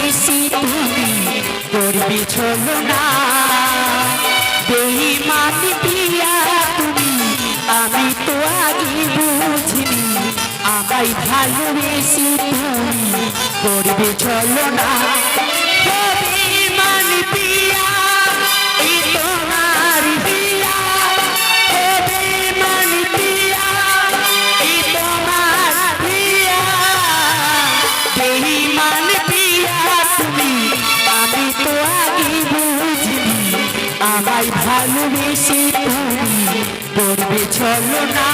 ভালোবেসে তুমি করবে ছলনা বেঈমান পিয়া তুমি আমি তো আগে বুঝিনি আমায় ভালোবেসে তুমি করবে ছলনা বেঈমান পিয়া এই তোমার পিয়া বেঈমান পিয়া এই তোমার পিয়া বেঈমান পিয়া তুমি আমি তো আগে বুঝিনি আমায় ভালোবেসে তুমি করবে ছলনা।